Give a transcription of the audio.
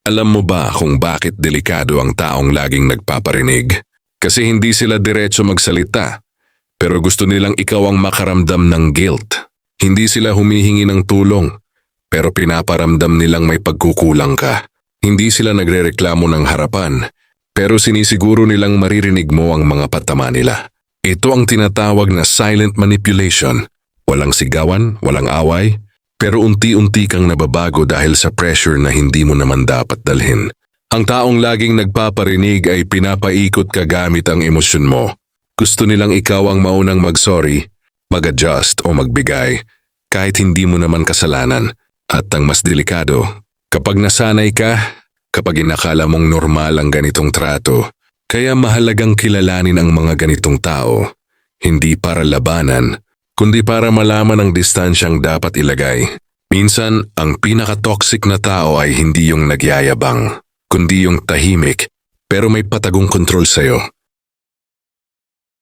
Alam mo ba kung bakit delikado ang taong laging nagpaparinig? Kasi hindi sila diretso magsalita, pero gusto nilang ikaw ang makaramdam ng guilt. Hindi sila humihingi ng tulong, pero pinaparamdam nilang may pagkukulang ka. Hindi sila nagrereklamo ng harapan, pero sinisiguro nilang maririnig mo ang mga patama nila. Ito ang tinatawag na silent manipulation. Walang sigawan, walang away, pero unti-unti kang nababago dahil sa pressure na hindi mo naman dapat dalhin. Ang taong laging nagpaparinig ay pinapaikot ka gamit ang emosyon mo. Gusto nilang ikaw ang maunang mag-sorry, mag-adjust o magbigay, kahit hindi mo naman kasalanan. At ang mas delikado, kapag nasanay ka, kapag inakala mong normal ang ganitong trato, kaya mahalagang kilalanin ang mga ganitong tao, hindi para labanan, kundi para malaman ang distansyang dapat ilagay. Minsan, ang pinaka-toxic na tao ay hindi yung nagyayabang, kundi yung tahimik, pero may patagong kontrol sa'yo.